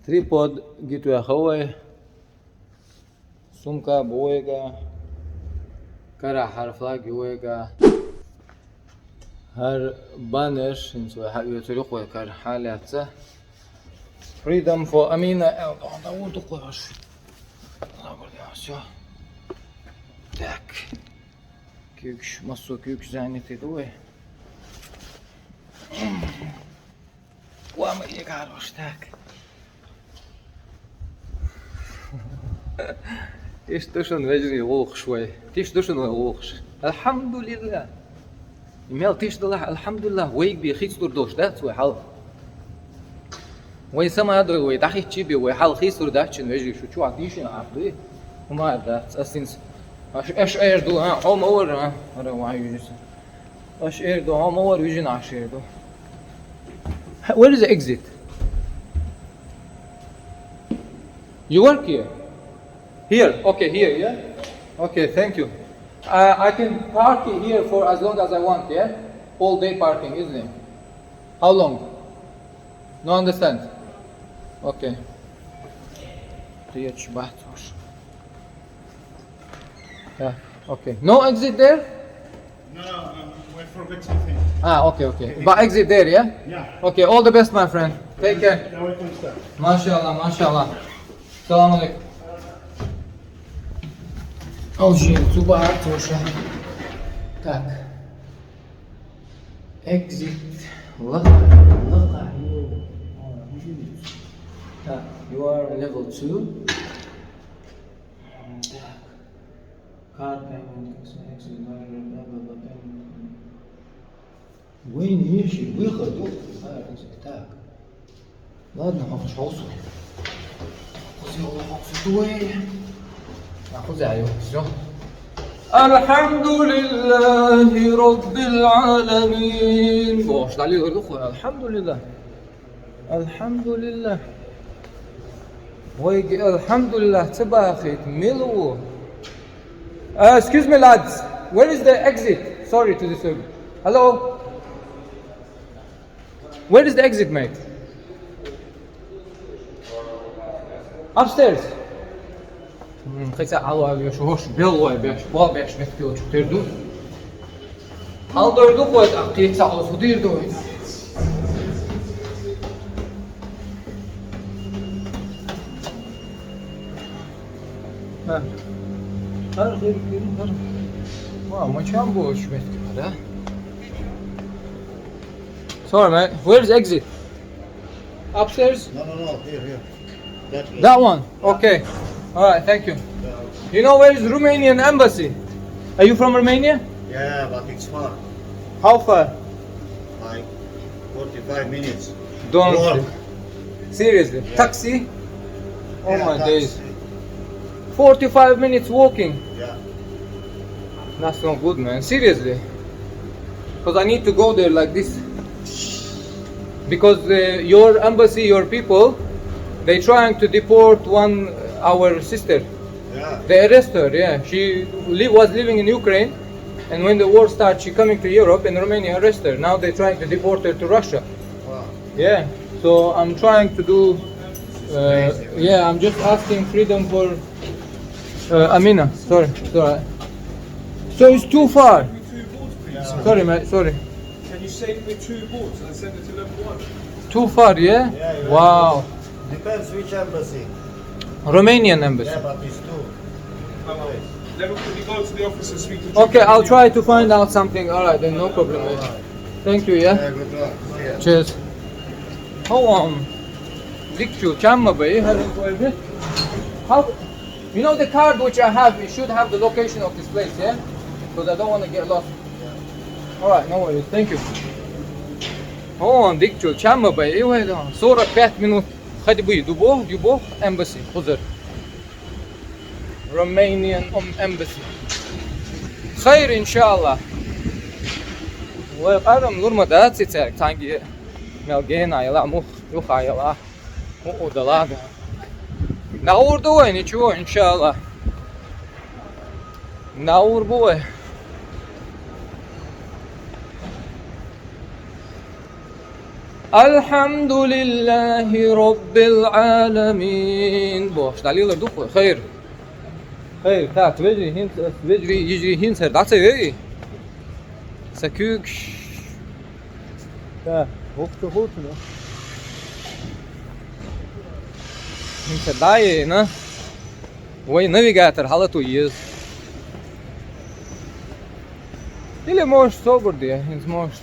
Tripod gitu ya خوي سمكة بويجا كرا حرفلاق يويجا هر بانش انسو حبيبي تلقوا كر حالات freedom for Amina da vurdu koyar. Allah burada ya. Tak. Kök maso kök zaneti doy. Вама يقعدوش так. ايش تشن وجري غوخ شوي. تيش تشن غوخش. الحمد لله. Имел тиш дала, алхамдулилlah, вейк би хистур дош, да, свой хал. Вей сама адры, вей дахи чиби, вей хал хистур дахчин, вежи шучу, а тишин ахды. Ума да, асинс. Аш эрду, ом овер, ара вай южис. Аш эрду, ом овер, вижин аш эрду. Where is the exit? You work here? Here, okay, here, yeah? Okay, thank you. I can park here for as long as I want, yeah? All day parking, isn't it? How long? No understand? Okay. Yeah, okay. No exit there? No, we're forgetting things. Okay. But exit there, yeah? Yeah. Okay, all the best, my friend. Take care. You're welcome, sir. MashaAllah. Assalamu alaikum. Алжир, Зуба тоже. Так. Exit. Так, you are level 2. Так. Card payment, exit, وين يمشي وياخذ так. ладно, هوصل. ناخذ عيون شو الحمد لله رب العالمين بوش عليه الاخوه الحمد لله ويجي الحمد لله تباخت ملو excuse me lads, where is the exit? Sorry to disturb you. Hello, where is the exit, mate? Upstairs. خيسا على شوش بيلوي باش باش متكيو تردو هل دردو قوت اقيت ساعه صدير دو ها هر غير هر ما كان بوش متكيو هذا sorry mate, where's exit? Upstairs? No, here. That one? Okay. Alright, thank you. You know where is Romanian embassy? Are you from Romania? Yeah, but it's far. How far? Like 45 minutes. Don't. Walk. Seriously? Yeah. Taxi? Oh Yeah, my taxi. days. 45 minutes walking. Yeah. That's not good, man. Seriously. Because I need to go there like this. Because your embassy, your people, they trying to deport our sister. Yeah. They arrest her, yeah. She was living in Ukraine, and when the war started, she coming to Europe, and Romania arrest her. Now they're trying to deport her to Russia. Wow. Yeah. So I'm trying to do. Yeah, I'm just asking freedom for Amina. Sorry. So it's too far. Yeah. Sorry, mate. Sorry. Can you save me 2 boards and send it to level 1? Too far, yeah? Yeah. Wow. Depends which embassy. Romanian embassy. Yeah, but it's two. Then can you go to the office and speak to Okay, I'll try to find out something. Alright, then no problem. Mate. Thank you, yeah? Yeah, good luck. Yeah. Cheers. How Dictu Chamma Bay, how you know the card which I have, it should have the location of this place, yeah? Because I don't want to get lost. Alright, no worries, thank you. Dictu Chamma Bay, 45 minut. Hadi buyur, Dubov Embassy, Huzur. Romanian Embassy. خير إن شاء الله. وقارم نور مدات سيتك تانجي ملقينا يلا مخ يخا يلا مو دلاغ. نور دوي نشوف إن شاء الله. نور بوي. Elhamdülillahi Rabbil alemin. Boş dalıyorlar duku. Hayır. Hayır. Tak. Vecri hint. Vecri yicri hint. Ser. Datsa iyi. Sakük. Tak. Hoptu hoptu. Hint. Daje, ne? Ой, навигатор, халату есть. Или может соборди, не сможет.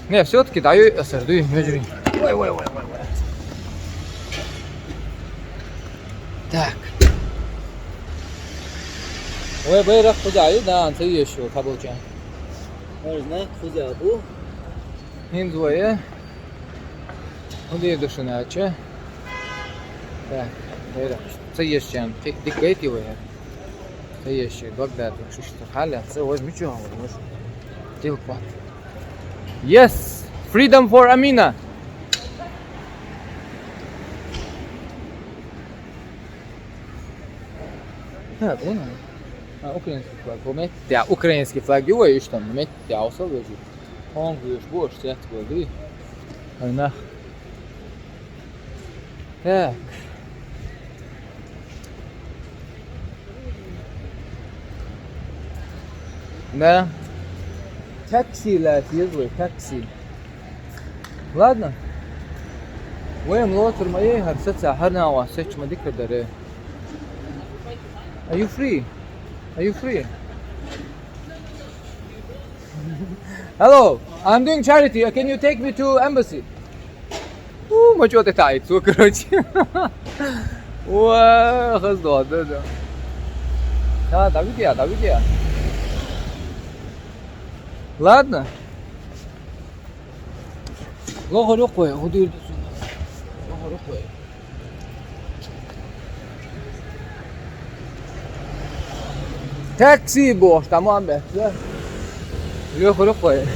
Не, все-таки даю сордуй, меджри. Ой. Так. Ой, bayrak kucağı da antı yaşıyor kabulca. Можно kucağı bu. Hinduaya. Hadi düşünece. Так, bayrak. Sayışcan, dikkat ediyor ya. Sayışı, Bagdad, şu işte hala, sayı mi çoğu var? Tilpat. Yes, freedom for Amina. Ha, bu ne? Ha, ukrayinski flag. Bu metja, ukrayinski flag. Jo, już tam metja osoby. On już było, że to było. Ana. Tak. Да. Такси латезлый, такси. Ладно. وين لوتر ما يهر ستة حرنا واسيتش ما ديك داره. Are you free? Are you free? Hello, I'm doing charity. Can you take me to embassy? ما شو تتعيد سو كروتشي. خلاص ده. Давид я. Ладно. Лого рукой, гуди. Лого рукой. Taxi boş, tamam be. Лого рукой.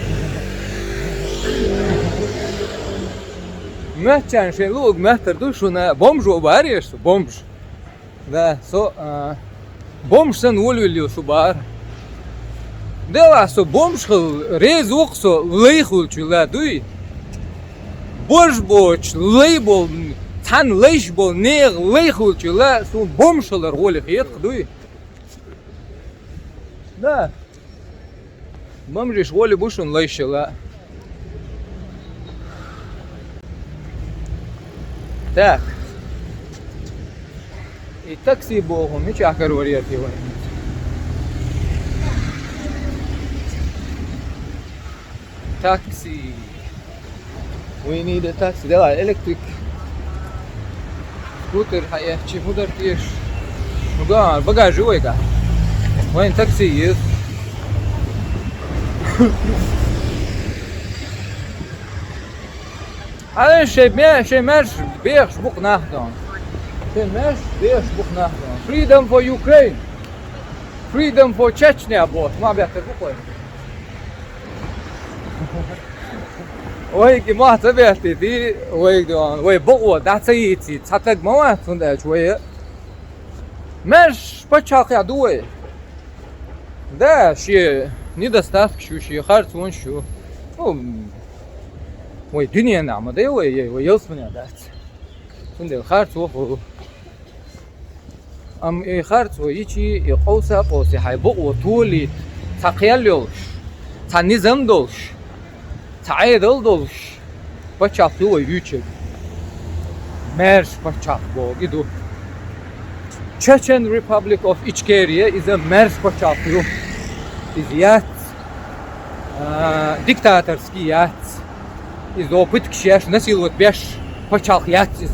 Мехчан шелуг мехтер душуна бомжу бариш, бомж. Да, бомж сан улвилю шубар. Дела со бомжхыл рез оқсо лейхул чула дуй. Бош лейбол тан лейшбол нег лейхул чула со бомжхылар голих етк дуй. Да. Бомжиш голи бушун лейшила. Так. И такси богу, мечахар вариат его. Taxi. We need a taxi. ده electric scooter هيحكي مو درتيش. بقى جويكا. وين تاكسي يس؟ هذا شيء مش بيخش بوق ناخدون. شيء مش بيخش بوق ناخدون. Freedom for Ukraine. Freedom for Chechnya boss. ما بيحكي بوق. ويك ما تبعتي دي ويك دون ويك بقوة دعتيتي تحتاج مواد تندع شوية مش بتشاق يعدوه ده شيء недостаток شو خارج وين شو وي دنيا نعمة ده وي يوصلنا ده تندع خارج وهو خارج ويجي يقوسا هاي بقوة طولي تقيلوش تنظم دوش تعيدل dolş. Bachaklı ve yüksek. Merş bachaklı gidiyor. Chechen Republic of Ichkeria is a merş bachaklı. Is yat. Diktatorski yat. Is opıt kişiyaş nasıl ot beş bachak yat is.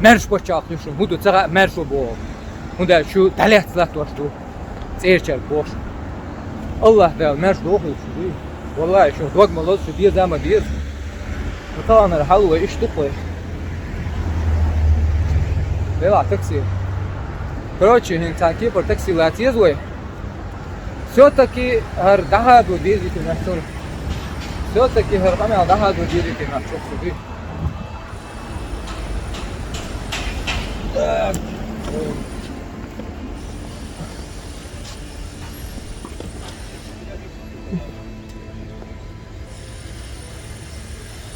Merş bachaklı şu. Hudu tsara merş bu. Hunda şu taletlat var şu. Zerçel boş. Allah da merş doğru şu. والله شو دوق ملوز شو دير زي ما دير وطبعا الحلوة ايش تقوي بيلع تاكسي короче هنتاكي بر تاكسي لاتيز وي все-таки هر دهاد و ديزي في نحسون все-таки هر قمع دهاد و ديزي في نحسون سودي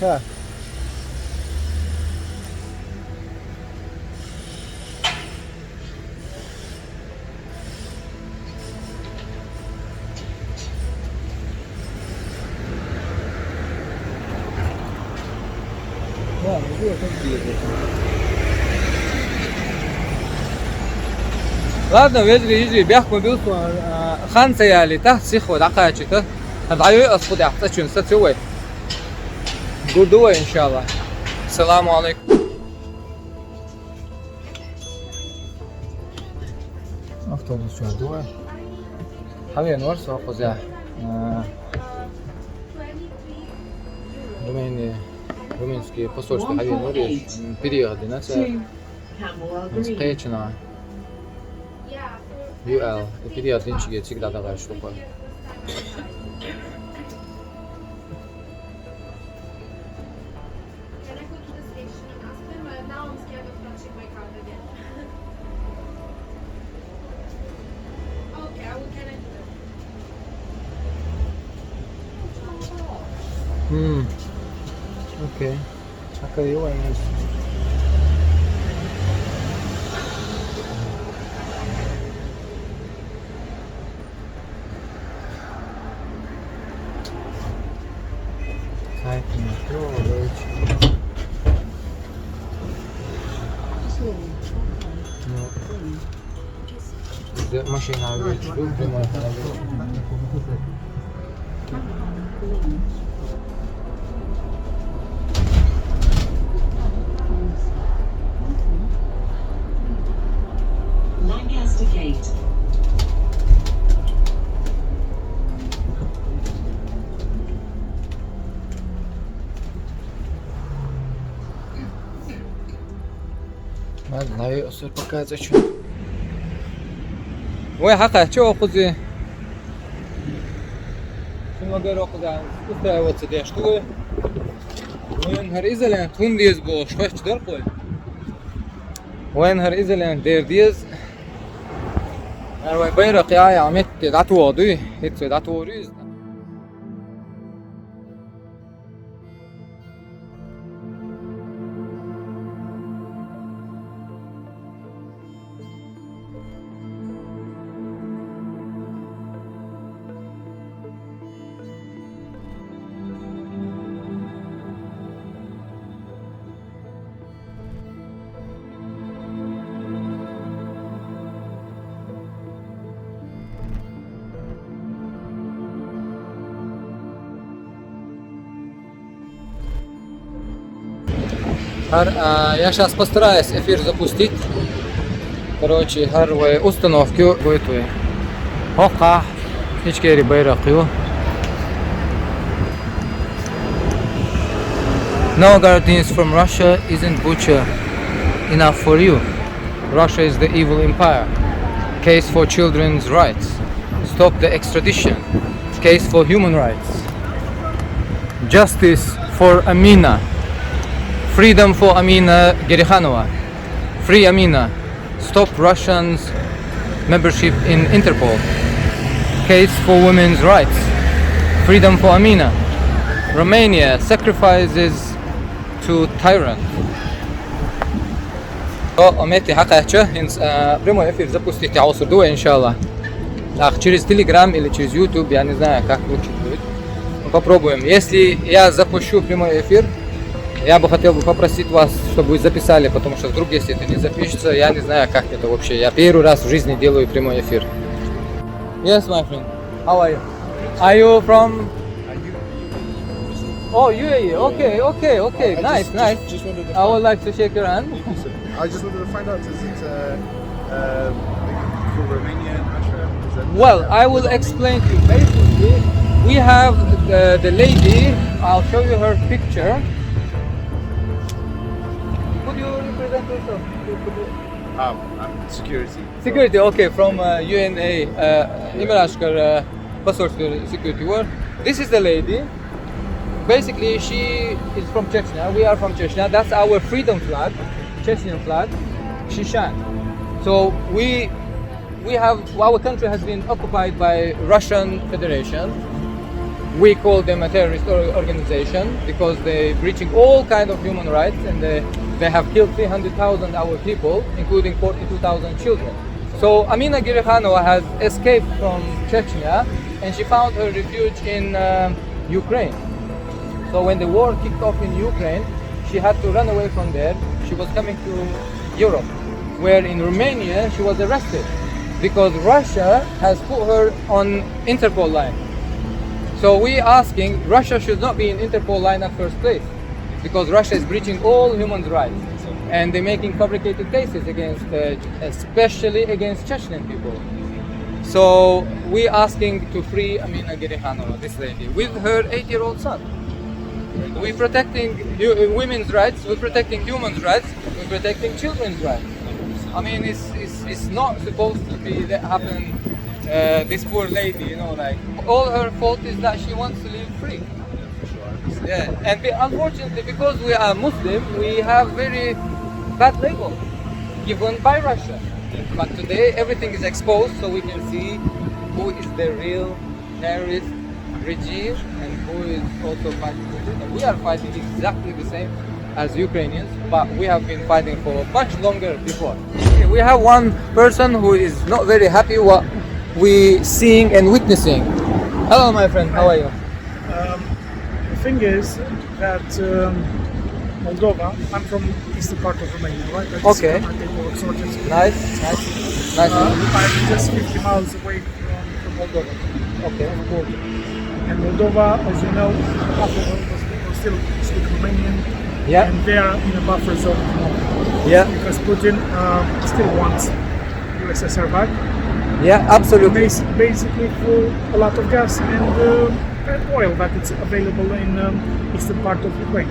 ها ладно, يجري بيحكم بيوصل 5 يالي تحت سيخو دقائق كده هضعيو أصفد يحتاج شو نستوي قدوة إن شاء الله. السلام عليكم. أفترض شو هدوة حبيبي نور سوق قزاح رومينسكي посольство حبيبي نور период نفسه مسقيتنا UL период динчиге всегда давай штука. Okay. Okay, you are nice. машина Lancaster Gate. ما знаю, все показывать что. Ой, хака, что خذي شنو غير خذا استوى تدي شتوي وين هريزلان تون ديز بوش فاش درقول وين هريزلان دير ديز انا بيرق يا عمت دعتو وضي هيت دعتو ريز Я сейчас постараюсь эфир запустить. Короче, установки готовы. Хока, ичкери байракю. No guardians from Russia isn't butcher enough for you. Russia is the evil empire. Case for children's rights. Stop the extradition. Case for human rights. Justice for Amina. Freedom for Amina Gerikhanova. Free Amina. Stop Russians' membership in Interpol. Case for women's rights. Freedom for Amina. Romania sacrifices to tyrant. Омети хакача, прямой эфир запустите аусурдуя, иншаллах. Так, через Telegram или через YouTube, я не знаю, как лучше будет. Попробуем. Если я запущу прямой эфир, я бы хотел попросить вас, чтобы вы записали, потому что вдруг, если это не запишется, я не знаю, как это вообще. Я первый раз в жизни делаю прямой эфир. Yes, my friend. How are you? Are you from? Oh, UAE. Okay. Nice. Just wanted to I would like to shake your hand. I just wanted to find out, is it for Romania and Russia? Well, I will explain to you. Basically, we have the lady. I'll show you her picture. Could you represent yourself? I'm security. Security, okay, from UNA, Imrashkar Посольство Security World. This is the lady. Basically, she is from Chechnya. We are from Chechnya. That's our freedom flag, Chechen flag, Shishan. So we have, our country has been occupied by Russian Federation. we call them a terrorist organization because they're breaching all kinds of human rights, and they have killed 300,000 our people, including 42,000 children. So Amina Girikhanova has escaped from Chechnya, and she found her refuge in Ukraine. So when the war kicked off in Ukraine, she had to run away from there. She was coming to Europe, where in Romania she was arrested because Russia has put her on Interpol line. So we asking, Russia should not be in Interpol line at first place because Russia is breaching all human rights, and they're making fabricated cases against, especially against Chechen people. So we asking to free Amina Girikhanova, this lady, with her 8-year-old son. We're protecting women's rights, we're protecting human rights, we're protecting children's rights. I mean, it's not supposed to be that happen. This poor lady, you know, like all her fault is that she wants to live free. Yeah, and unfortunately, because we are Muslim, we have very bad label given by Russia. But today, everything is exposed, so we can see who is the real terrorist regime and who is also fighting with it. And we are fighting exactly the same as Ukrainians, but we have been fighting for much longer before. We have one person who is not very happy what we seeing and witnessing. Hello, my friend. How are you? The thing is that Moldova, I'm from eastern part of Romania, right? I just Okay. got my paperwork sorted. Nice. I'm just 50 miles away from Moldova. Okay. And Moldova, as you know, half of those people still speak Romanian, Yeah. and they are in a buffer zone Yeah. because Putin still wants USSR back. Yeah. Absolutely. Basically for a lot of gas and oil that it's available in eastern part of Ukraine.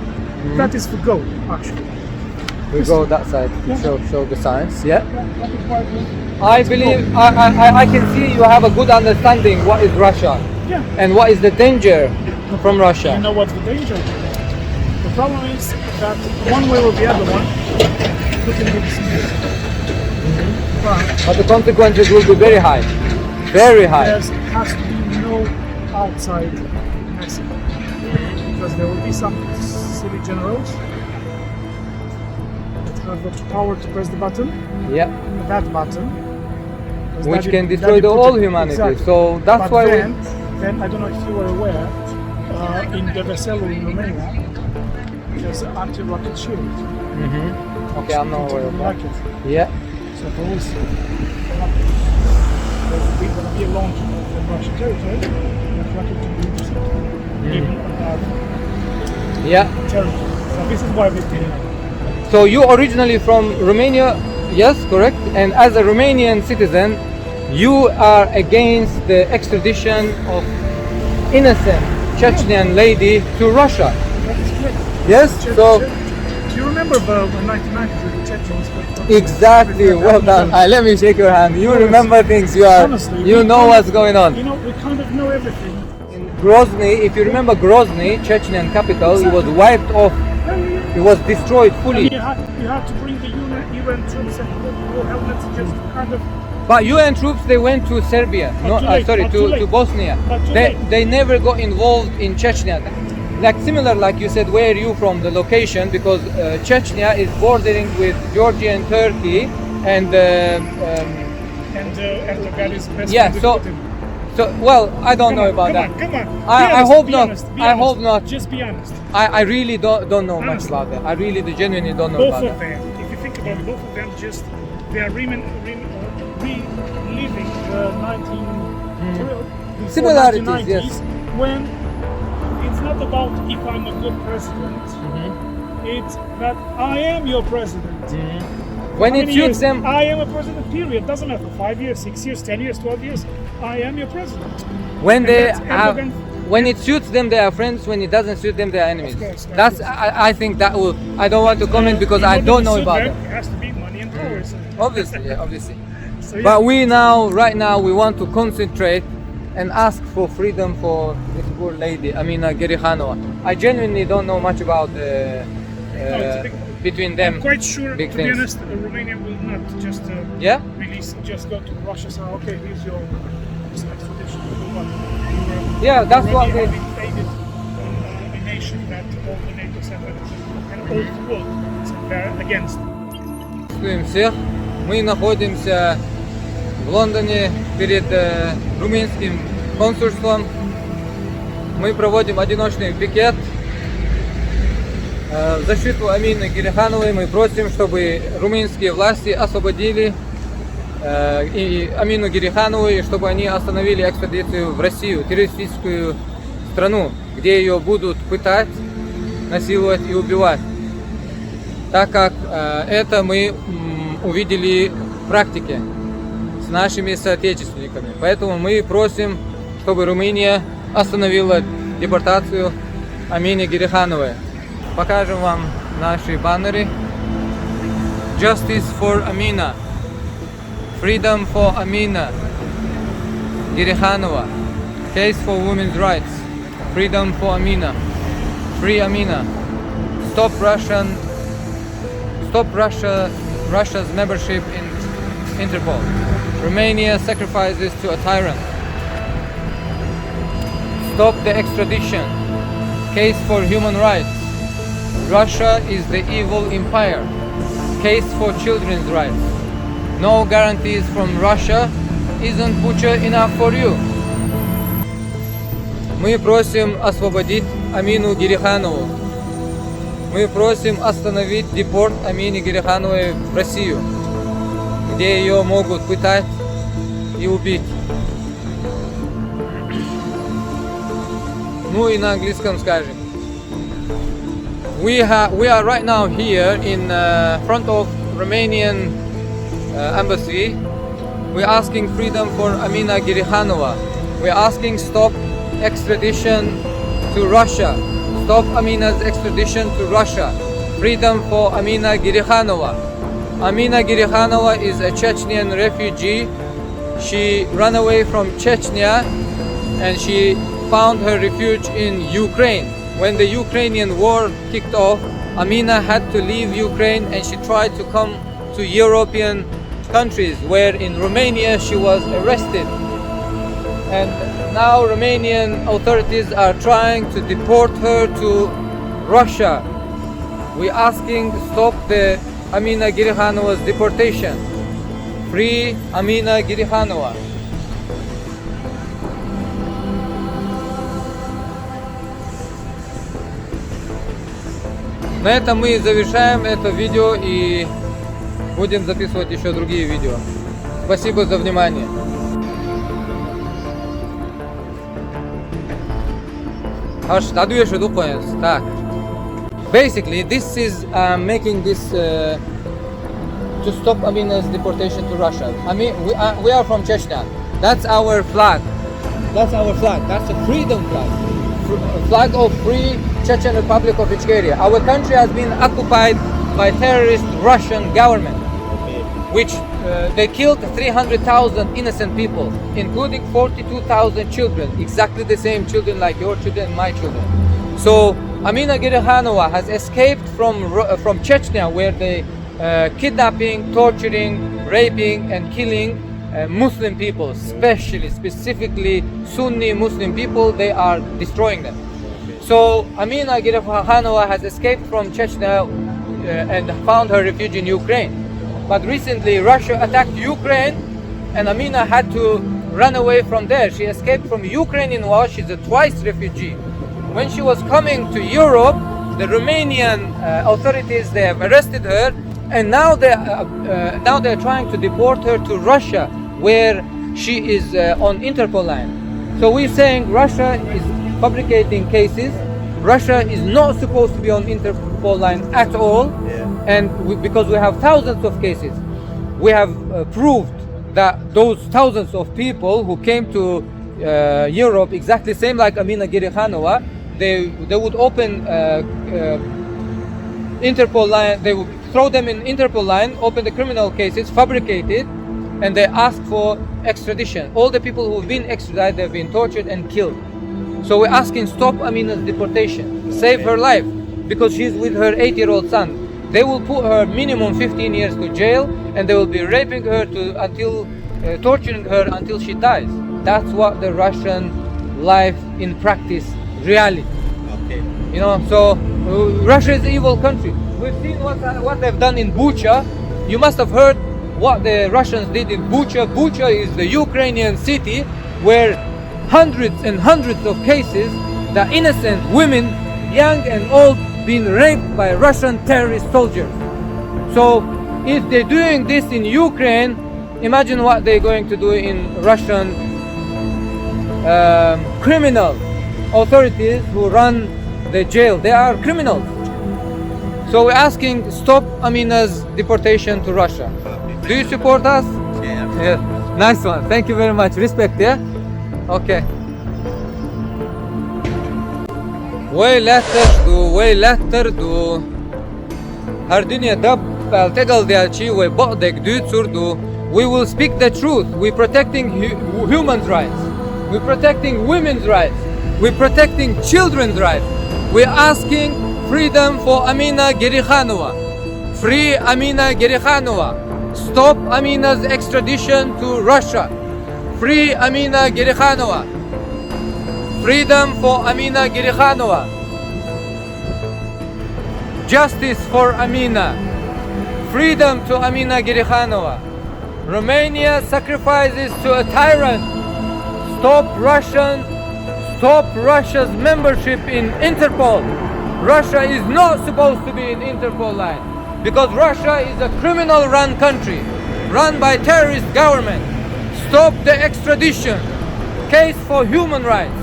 That is for gold, actually. We go that side to Yeah. show the signs. Yeah. That is why I believe I can see you have a good understanding what is Russia yeah. and what is the danger from You Russia. know what's the danger? The problem is that one way or the other one, Putin will disappear. But the consequences will be very high. Very high. There has to be no outside messing. Because there will be some silly generals that have the power to press the button, Yeah. that button. was Which Daddy- can destroy Daddy the Putin. whole humanity. Exactly. So that's But why then I don't know if you were aware, in Deveselu in Romania, there's an anti-rocket shield. Okay, I'm not aware of that. Rocket. Yeah. So there is going to be a launch from Russian territory, that rocket can be intercepted, even above Yeah. territory. So this is why we're doing it. So you originally from Romania, yes, correct? And as a Romanian citizen, you are against the extradition of innocent Chechnyan lady to Russia. That is correct. Yes? So Do you remember the 1990s with the Chechens? exactly, well done. Let me shake your hand. You remember things. You are. Honestly, You we know kind what's of- going on. You know, we kind of know everything. In Grozny, if you remember Grozny, Chechnyan capital, it was wiped off. It was destroyed And fully. you had to bring the UN troops and all helmets just kind of. But UN troops, they went to Serbia. No, too late, sorry, but too to late. Bosnia. But too They late. they never got involved in Chechnya. Like similar, like you said, where are you from? The location, because Chechnya is bordering with Georgia and Turkey, and And Erdogan is best yeah. friend with So, Putin. so well, I don't know about that. Come on. I hope Be not. honest, be I honest. hope not. Just be honest. I really don't know much Honestly. about that. I really genuinely don't know Both about of that. them, if you think about it, both of them they are reliving the 19 Similarities, 1990s, yes. when it's not about if I'm a good president, it's that I am your president. When How it many suits years? them, I am a president, period. Doesn't matter, 5 years, 6 years, 10 years, 12 years, I am your president. when And they that's have, Erdogan. when it suits them, they are friends. When it doesn't suit them, they are enemies. Of course, of That's course. I think that will. I don't want to comment because In I order don't to know suit about them, them. It has to be money and power. isn't it? Obviously, yeah, obviously. So, yeah. But we now, right now, we want to concentrate and ask for freedom for this poor lady, Amina Girikhanova. I genuinely don't know much about it's a big- between them. I'm quite sure, big to things. be honest, Romania will not just Yeah? release, just go to Russia. So okay, here's your extradition. Yeah, that's what they. all the NATO satellites and all the world against. Приветствуем всех. Мы находимся в Лондоне перед румынским консульством. Мы проводим одиночный пикет в защиту Амины Герихановой. Мы просим, чтобы румынские власти освободили и Амину Гериханову, и чтобы они остановили экстрадицию в Россию, террористическую страну, где ее будут пытать, насиловать и убивать. Так как это мы увидели в практике с нашими соотечественниками. Поэтому мы просим, чтобы Румыния остановила депортацию Амины Герихановой. Покажем вам наши баннеры. Justice for Amina. Freedom for Amina Gerikhanova. Case for women's rights. Freedom for Amina. Free Amina. Stop Russia's membership in Interpol. Romania sacrifices to a tyrant. Stop the extradition. Case for human rights. Russia is the evil empire. Case for children's rights. No guarantees from Russia. Isn't butcher enough for you? Мы просим освободить Амину Гериханову. Мы просим остановить депорт Амины Герихановой в Россию, где ее могут пытать и убить. Ну и на английском скажем. We are right now here in front of Romanian embassy. We're asking freedom for Amina Gerikhanova. We're asking stop extradition to Russia. Stop Amina's extradition to Russia. Freedom for Amina Gerikhanova. Amina Gerikhanova is a Chechnyan refugee. She ran away from Chechnya and she found her refuge in Ukraine. When the Ukrainian war kicked off, Amina had to leave Ukraine and she tried to come to European countries, where in Romania she was arrested. And now Romanian authorities are trying to deport her to Russia. We're asking stop the Amina Gerihanova's deportation. Free Amina Gerikhanova. На этом мы завершаем это видео и будем записывать еще другие видео. Спасибо за внимание. Basically, this is making this to stop Amina's deportation to Russia. I mean, we are from Chechnya. That's our flag. That's our flag. That's a freedom flag. Flag of Free Chechen Republic of Ichkeria. Our country has been occupied by terrorist Russian government, which they killed 300,000 innocent people, including 42,000 children, exactly the same children like your children and my children. So Amina Gerikhanova has escaped from Chechnya, where they kidnapping, torturing, raping and killing Muslim people, specifically Sunni Muslim people. They are destroying them. So Amina Gerikhanova has escaped from Chechnya and found her refuge in Ukraine. But recently Russia attacked Ukraine and Amina had to run away from there. She escaped from Ukrainian war. She's a twice refugee. When she was coming to Europe, the Romanian authorities, they have arrested her, and now they're trying to deport her to Russia, where she is on Interpol line. So we're saying Russia is fabricating cases. Russia is not supposed to be on Interpol line at all. And because we have thousands of cases, we have proved that those thousands of people who came to Europe exactly same like Amina Gerikhanova, they would open Interpol line, they would throw them in Interpol line, open the criminal cases, fabricate it, and they ask for extradition. All the people who've been extradited, they've been tortured and killed. So we're asking stop Amina's deportation, save her life, because she's with her 8-year-old son. They will put her minimum 15 years to jail, and they will be raping her torturing her until she dies. That's what the Russian life in practice reality. Okay. You know, so Russia is an evil country. We've seen what they've done in Bucha. You must have heard what the Russians did in Bucha. Bucha is the Ukrainian city where hundreds and hundreds of cases, the innocent women, young and old, been raped by Russian terrorist soldiers. So if they're doing this in Ukraine, imagine what they're going to do in Russian criminal authorities who run the jail. They are criminals. So we're asking, stop Amina's deportation to Russia. Do you support us? Yeah. Nice one. Thank you very much. Respect, yeah? Okay. Way later do. Her dünya dab tegal diachi way ba'dek do. We will speak the truth. We're protecting human rights. We're protecting women's rights. We're protecting children's rights. We're asking freedom for Amina Gerikhanova. Free Amina Gerikhanova. Stop Amina's extradition to Russia. Free Amina Gerikhanova. Freedom for Amina Gerikhanova. Justice for Amina. Freedom to Amina Gerikhanova. Romania sacrifices to a tyrant. Stop Russia's membership in Interpol. Russia is not supposed to be in Interpol line because Russia is a criminal run country run by terrorist government. Stop the extradition. Case for human rights.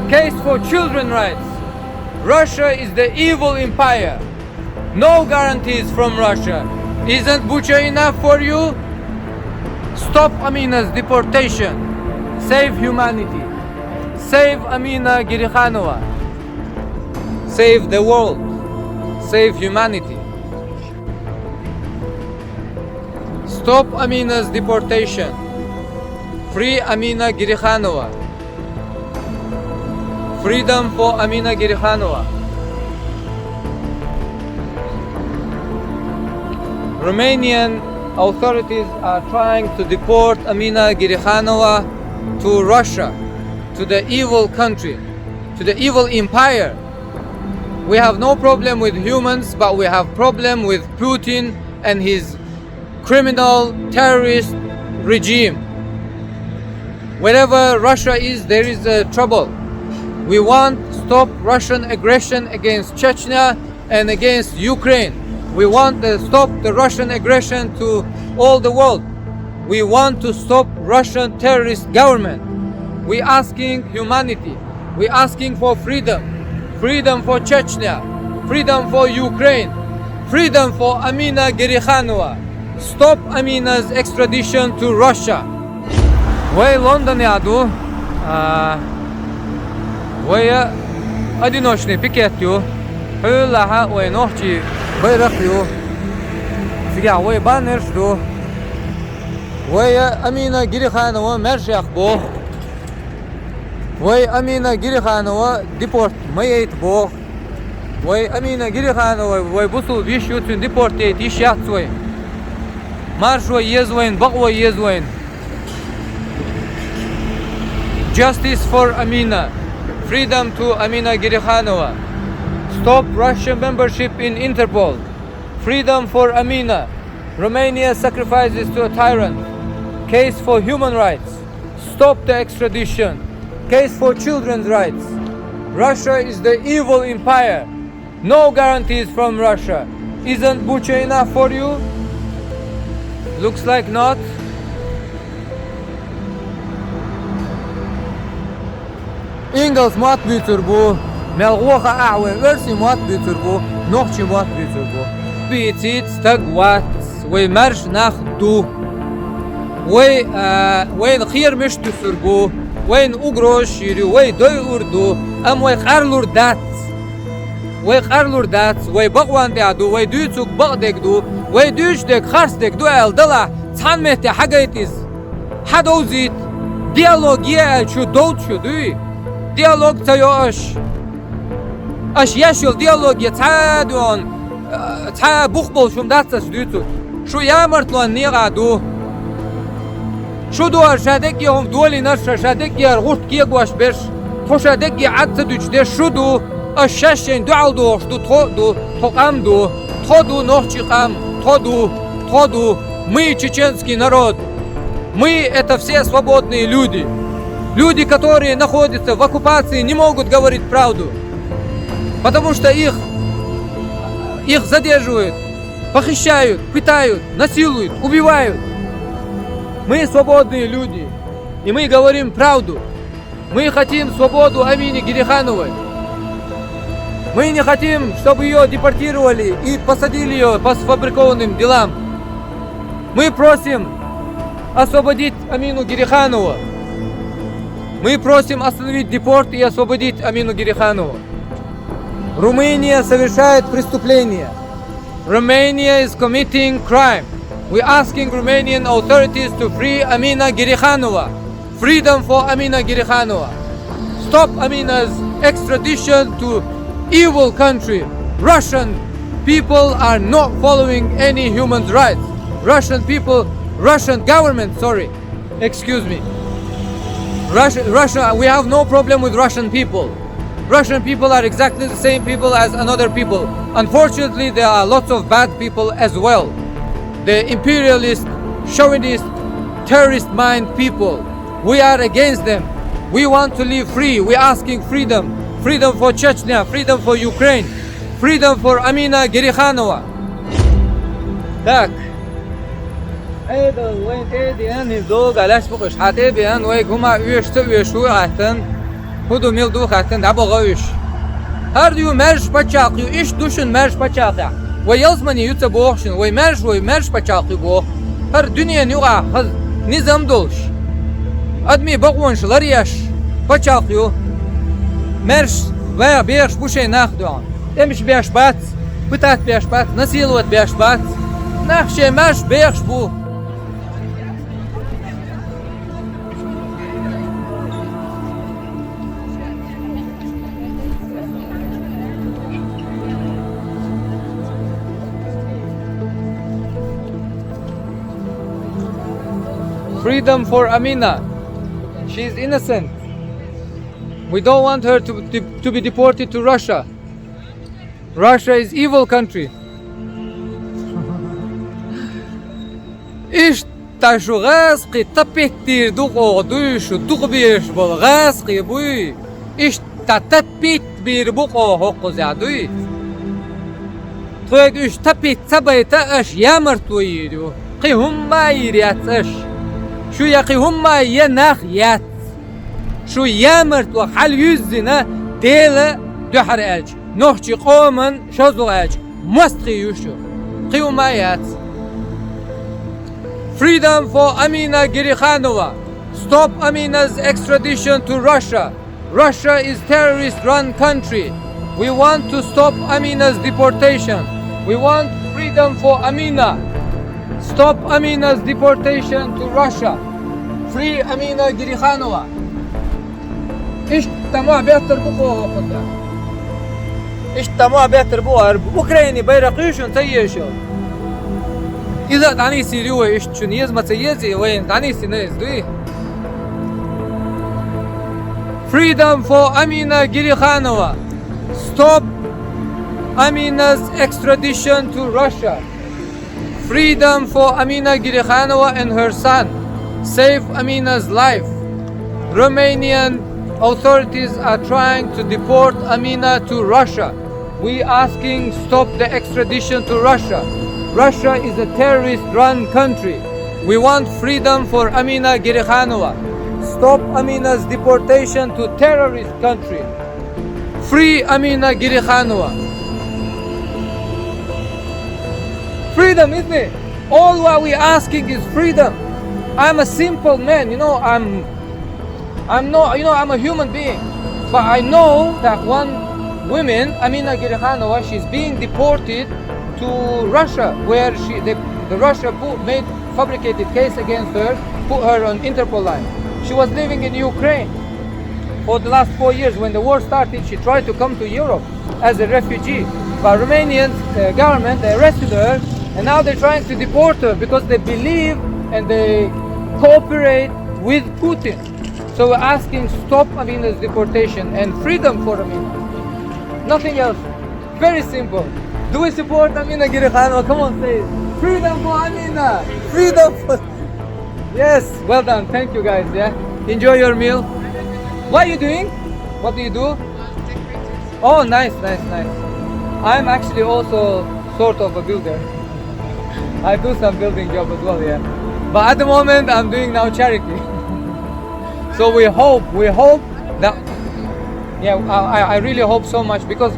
Case for children's rights. Russia is the evil empire. No guarantees from Russia. Isn't Bucha enough for you? Stop Amina's deportation. Save humanity. Save Amina Gerikhanova. Save the world. Save humanity. Stop Amina's deportation. Free Amina Gerikhanova. Freedom for Amina Gerikhanova. Romanian authorities are trying to deport Amina Gerikhanova to Russia, to the evil country, to the evil empire. We have no problem with humans, but we have problem with Putin and his criminal terrorist regime. Wherever Russia is, there is trouble. We want to stop Russian aggression against Chechnya and against Ukraine. We want to stop the Russian aggression to all the world. We want to stop Russian terrorist government. We're asking humanity. We're asking for freedom. Freedom for Chechnya. Freedom for Ukraine. Freedom for Amina Gerikhanova. Stop Amina's extradition to Russia. Way London яду. Way одиночный пикет ю. Хулаха way ночи байрак ю. Сега way баннер жду. Way Amina Gerikhanova مرشح بو. Way Amina Gerikhanova deport mayet bo. Way Amina Gerikhanova way busul vishut deportate ishat way. Marsh way yezwain, baqwa yezwain. Justice for Amina. Freedom to Amina Gerikhanova. Stop Russian membership in Interpol. Freedom for Amina. Romania sacrifices to a tyrant. Case for human rights. Stop the extradition. Case for children's rights. Russia is the evil empire. No guarantees from Russia. Isn't Bucha enough for you? Looks like not. Ingles mat büter bu. Melgocha awe versi mat büter bu. Nochchi mat büter bu. Bitit stag wat. We marsh nach du. We khir mish tüsür bu. وين أقروش يري وين دوي أردو أم وين خارلور دات وين خارلور دات وين بقوان ديادو وين دويتوك بقدك دو وين دوش دك خارس دك دو الدلا تحن مهتي حاجيتيز حدو زيت ديالوجيا شو دوت شو دوي ديالوج تيوش أش يشول ديالوج يتعادون تع بخبل شو مداتس دويتو شو يامرتلون نيغادو شو دوار شادك يوم دولي نشر شادك يا غوت كي غواش بيش خو شادك يا عاد تدوش ده شو دو الشاشين دعودو شدو токамду, тоду нохчикам, тоду. Мы чеченский народ. Мы это все свободные люди. Люди, которые находятся в оккупации, не могут говорить правду. Потому что их задерживают, похищают, пытают, насилуют, убивают. Мы свободные люди. И мы говорим правду. Мы хотим свободу Амины Герихановой. Мы не хотим, чтобы ее депортировали и посадили ее по сфабрикованным делам. Мы просим освободить Амину Гериханову. Мы просим остановить депорт и освободить Амину Гериханову. Румыния совершает преступление. Romania is committing crime. We're asking Romanian authorities to free Amina Gerikhanova. Freedom for Amina Gerikhanova. Stop Amina's extradition to evil country. Russian people are not following any human rights. Russian government, excuse me. Russia, we have no problem with Russian people. Russian people are exactly the same people as another people. Unfortunately, there are lots of bad people as well. The imperialist, chauvinist, terrorist mind people. We are against them. We want to live free. We're asking freedom. Freedom for Chechnya, freedom for Ukraine, freedom for Amina Gerikhanova. Так. هذا وين تدي أنا دوغ علاش بقش حتى بيان وين هما ويشو عتن هدو ميل دو عتن دابو غوش هر ديو مرش بچاقيو إيش دوشن مرش بچاقيا ويلزمني يتبوخشن ويمرش بچاقيو بو هر دنيا نيوغا خز نظام دولش أدمي بقونش لرياش بچاقيو مرش ويا بيش بوشي ناخدوان تمش بيش بات بتات بيش بات نسيلوت بيش بات نخشي مرش بيش بو Freedom for Amina. She is innocent. We don't want her to be deported to Russia. Russia is evil country. إيش تاشو غاسقي تبيتير دوغو دوشو دوغبيش بول غاسقي بوي إيش تبيت بير بوغو هوكو زادوي تويق إيش تبيت سبايتا إش يامرتو يدو قي هما يريات إش شو يقي هما يناخ يات شو يامرت وحل يزنا ديلا دحر اج نوحشي قومن شوزو اج مستقي يوشو قيو مايات Freedom for Amina Gerikhanova. Stop Amina's extradition to Russia. Russia is terrorist-run country. We want to stop Amina's deportation. We want freedom for Amina. Stop Amina's deportation to Russia. Free Amina Gerikhanova. إيش تمام بيتر بقوة قدام. إيش تمام بيتر بقوة أوكراني بيرقيشون تيشو. إذا تعني سيريو إيش تشونيز ما تيجي وين تعني سينيز دوي. Freedom for Amina Gerikhanova. Stop Amina's extradition to Russia. Freedom for Amina Gerikhanova and her son. Save Amina's life. Romanian authorities are trying to deport Amina to Russia. We asking stop the extradition to Russia. Russia is a terrorist-run country. We want freedom for Amina Gerikhanova. Stop Amina's deportation to terrorist country. Free Amina Gerikhanova. Freedom, isn't it? All what we asking is freedom. I'm a simple man, I'm a human being. But I know that one woman, Amina Gerikhanova, she's being deported to Russia, where the Russia made fabricated case against her, put her on Interpol line. She was living in Ukraine for the last 4 years. When the war started, she tried to come to Europe as a refugee. But Romanian government, they arrested her, and now they're trying to deport her because they believe and they cooperate with Putin. So we're asking stop Amina's deportation and freedom for Amina. Nothing else. Very simple. Do we support Amina Girikhanova? Come on, say it. Freedom for Amina. Freedom for. Yes. Well done. Thank you, guys. Yeah. Enjoy your meal. What are you doing? What do you do? Oh, nice. I'm actually also sort of a builder. I do some building job as well, yeah. But at the moment, I'm doing now charity. So we hope that, yeah, I really hope so much, because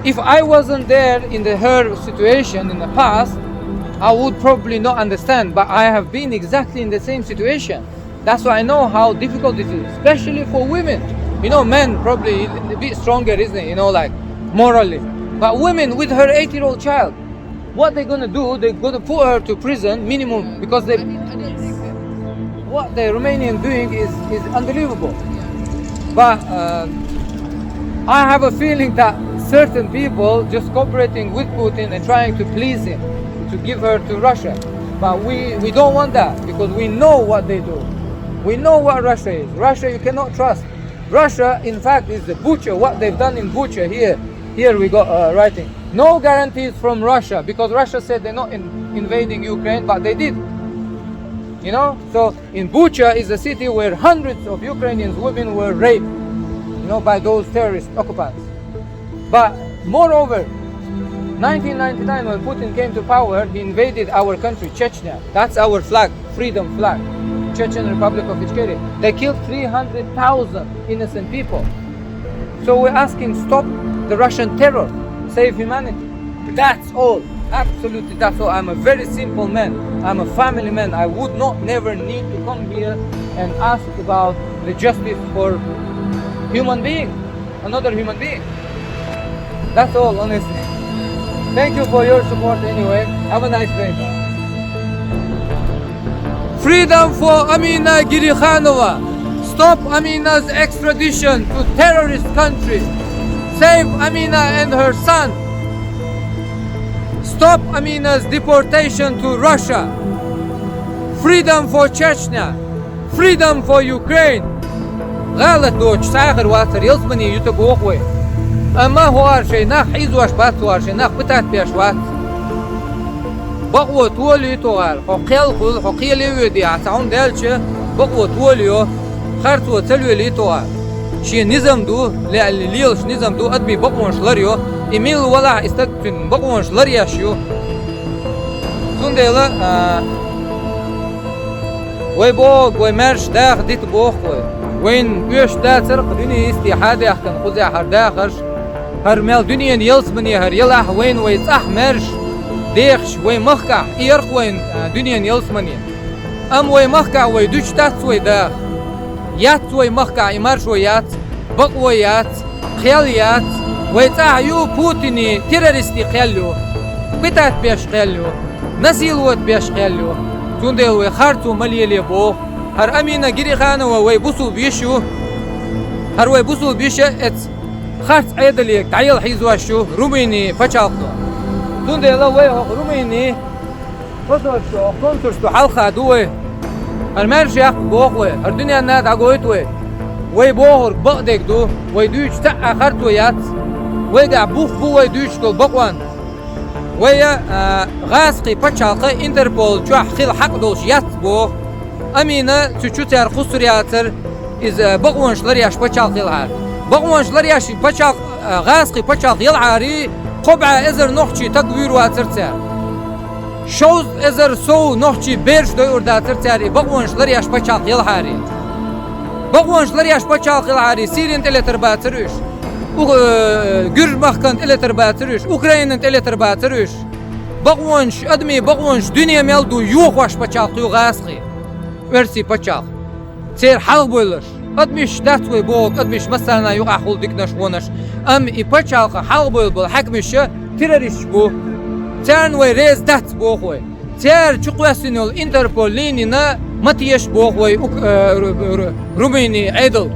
if I wasn't there in her situation in the past, I would probably not understand. But I have been exactly in the same situation. That's why I know how difficult it is, especially for women. You know, men probably a bit stronger, isn't it? You know, like morally. But women with her 8-year-old child, what they're gonna do? They're gonna put her to prison minimum, because what the Romanian doing is unbelievable. But I have a feeling that certain people just cooperating with Putin and trying to please him, to give her to Russia. But we don't want that, because we know what they do. We know what Russia is. Russia you cannot trust. Russia, in fact, is the butcher. What they've done in Bucha here we got writing. No guarantees from Russia, because Russia said they're not invading Ukraine, but they did. You know, so in Bucha is a city where hundreds of Ukrainian women were raped, you know, by those terrorist occupants. But moreover, 1999, when Putin came to power, he invaded our country, Chechnya. That's our flag, freedom flag, Chechen Republic of Ichkeria. They killed 300,000 innocent people. So we're asking, stop the Russian terror, save humanity. That's all. Absolutely, that's all. I'm a very simple man. I'm a family man. I would not never need to come here and ask about the justice for human being, another human being. That's all, honestly. Thank you for your support anyway. Have a nice day. Freedom for Amina Girikhanova. Stop Amina's extradition to terrorist countries. Save Amina and her son. Stop Amina's deportation to Russia. Freedom for Chechnya. Freedom for Ukraine. غلط دوش ساغر واتر يلزمني يتبوخوي. أما هو شيء ناخ حيزواش بات هو شيء ناخ بتات بيشوات. بقوة تولي توغال حقيل يودي عساهم دالش بقوة توليو خارتو تلوي لي توغال. شي نظام دو ليلش نظام دو أدبي بقوانش لريو إيميل ولا استكتن بقوانش لرياشيو سندلا وي بوغ وي مرش داخ ديت بوخ وين بيش دا ترق دنيا استحادة يحكن خزي حر داخرش هر مال دنيا يلسمني هر يلح وين ويتصح مرش ديخش وي مخكع إيرق وين دنيا يلسمني أم وي مخكع وي دوش تاتس وي داخ يات وي مخكع إمارش ويات بقويات خياليات ويتصح بوتيني تيرارستي خيالو بتات بيش خيالو نسيلوت بيش خيالو تندل وي خارتو مليلي بوخ هر أمينة Girikhanova وي بوصل بيشو هر وي بوصل بيشو ات خارت عيدليك تعيل حيزواشو روميني فشالتو تندل وي روميني فصلشو كونترشتو حلقة دوي هر مرشي اخ بوخ وي هر دنيا ناد عقويت وي بوهر بقدك دو وي دوش تقع خارتو يات وي قع بوخ بو وي دوش كل بقوان وي غاسقي فشالقة انتربول جوح خيل حق دولش يات بوخ أمينة تشوتر خسرياتر إذا بقونش لرياش بتشال يلعار بقونش لرياش بتشال غاسقي بتشال يلعاري قبعة إزر نحشي تقوير واترتر شوز إزر سو نحشي بيرش دوير داترتر بقونش لرياش بتشال يلعاري بقونش لرياش بتشال يلعاري سيرين تلتر باتروش جرج مخكن تلتر باتروش أوكرانيا تلتر باتروش بقونش أدمي بقونش دنيا ملدو يوخوش بتشال يو غاسقي ورسي بچاق تير حلق بولش ادمش داتوي بوق ادمش مثلا يقع خول ديكنش ونش ام اي بچاق حلق بول حكمش تيروريست بو تان وي ريز دات بوخوي تير چقوسينول انتربول لينينا ماتيش بوخوي روميني عدل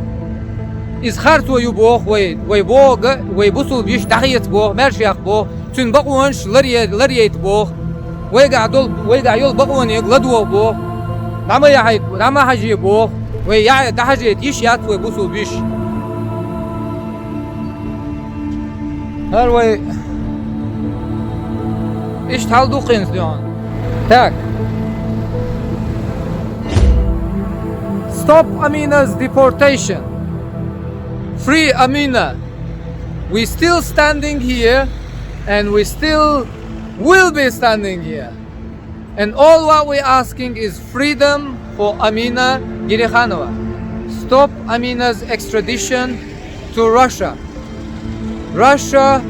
از خارتو يو بوخوي وي بوغ وي بوصل بيش تحيت بوخ مرشيق بوخ تون بقونش لريت بوخ ويقع يول بقون يقلدو بوخ نعم يا حيك نعم حاجي بوخ ويا ده حاجة يش يات ويبوسو بيش Нарвай. Ишт духин сделан. Так. Stop Amina's deportation. Free Amina. We still standing here, and we still will be standing here. And all what we're asking is freedom for Amina Girikhanova. Stop Amina's extradition to Russia. Russia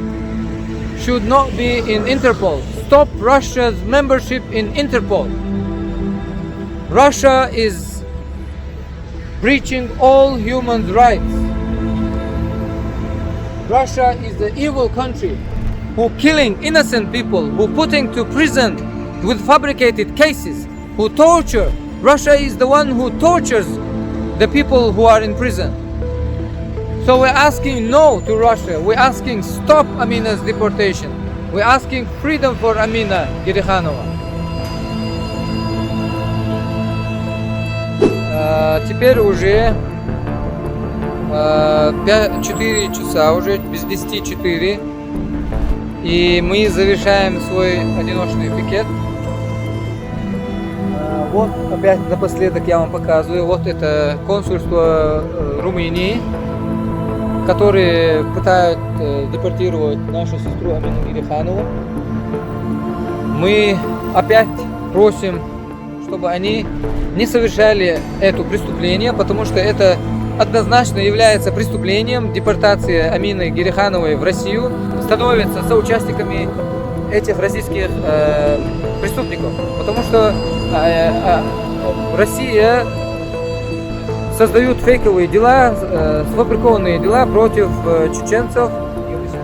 should not be in Interpol. Stop Russia's membership in Interpol. Russia is breaching all human rights. Russia is the evil country who killing innocent people, who putting to prison with fabricated cases, who torture. Russia is the one who tortures the people who are in prison. So we're asking no to Russia. We're asking stop Amina's deportation. We're asking freedom for Amina Girikhanova. Теперь уже 4 часа, уже без 10:04. И мы завершаем свой одиночный пикет. Вот опять напоследок я вам показываю. Вот это консульство Румынии, которые пытают депортировать нашу сестру Амину Гириханову. Мы опять просим, чтобы они не совершали это преступление, потому что это однозначно является преступлением. Депортация Амины Гирихановой в Россию становятся соучастниками этих российских преступников, потому что Россия создают фейковые дела, сфабрикованные дела против чеченцев,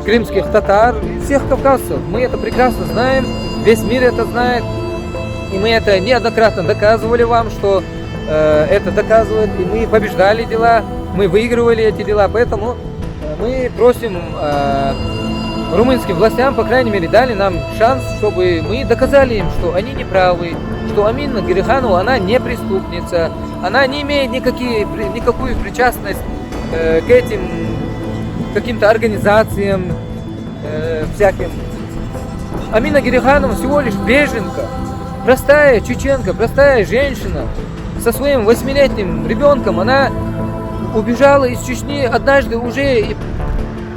крымских татар, всех кавказцев. Мы это прекрасно знаем, весь мир это знает, и мы это неоднократно доказывали вам, что это доказывает, и мы побеждали дела, мы выигрывали эти дела, поэтому мы просим румынским властям, по крайней мере, дали нам шанс, чтобы мы доказали им, что они не правы, что Амина Гириханова, она не преступница, она не имеет никакую причастность к этим каким-то организациям всяким. Амина Гириханова всего лишь беженка, простая чеченка, простая женщина со своим 8-летним ребенком. Она убежала из Чечни однажды уже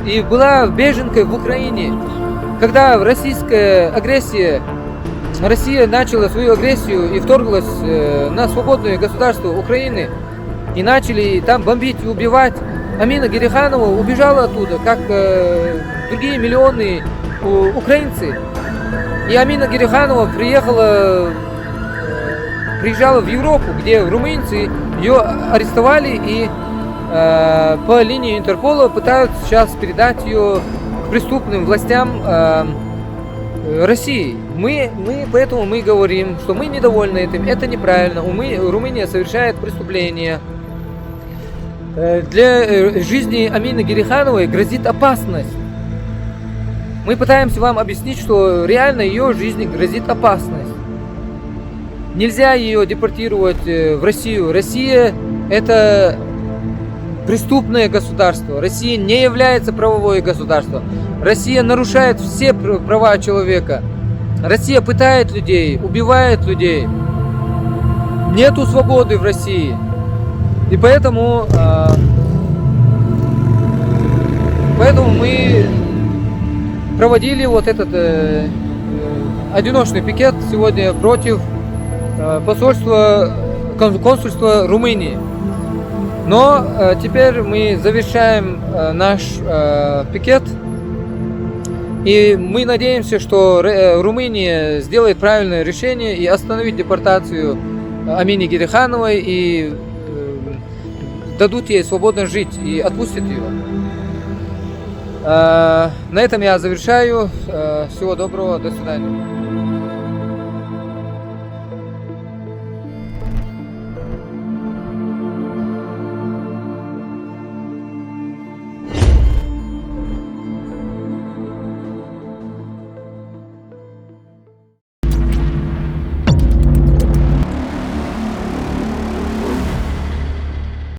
и была беженкой в Украине. Когда российская агрессия, Россия начала свою агрессию и вторглась на свободное государство Украины, и начали там бомбить и убивать, Амина Гириханова убежала оттуда, как другие миллионы украинцы. И Амина Гириханова приезжала в Европу, где румынцы ее арестовали и по линии Интерпола пытаются сейчас передать ее к преступным властям России. Поэтому мы говорим, что мы недовольны этим, это неправильно. Румыния совершает преступление. Для жизни Амины Гирихановой грозит опасность. Мы пытаемся вам объяснить, что реально ее жизни грозит опасность. Нельзя ее депортировать в Россию. Россия – это преступное государство. Россия не является правовое государство. Россия нарушает все права человека. Россия пытает людей, убивает людей. Нету свободы в России. И поэтому мы проводили вот этот одиночный пикет сегодня против консульства Румынии. Но теперь мы завершаем наш пикет, и мы надеемся, что Румыния сделает правильное решение и остановит депортацию Амине Гирихановой и дадут ей свободно жить и отпустят ее. На этом я завершаю. Всего доброго, до свидания.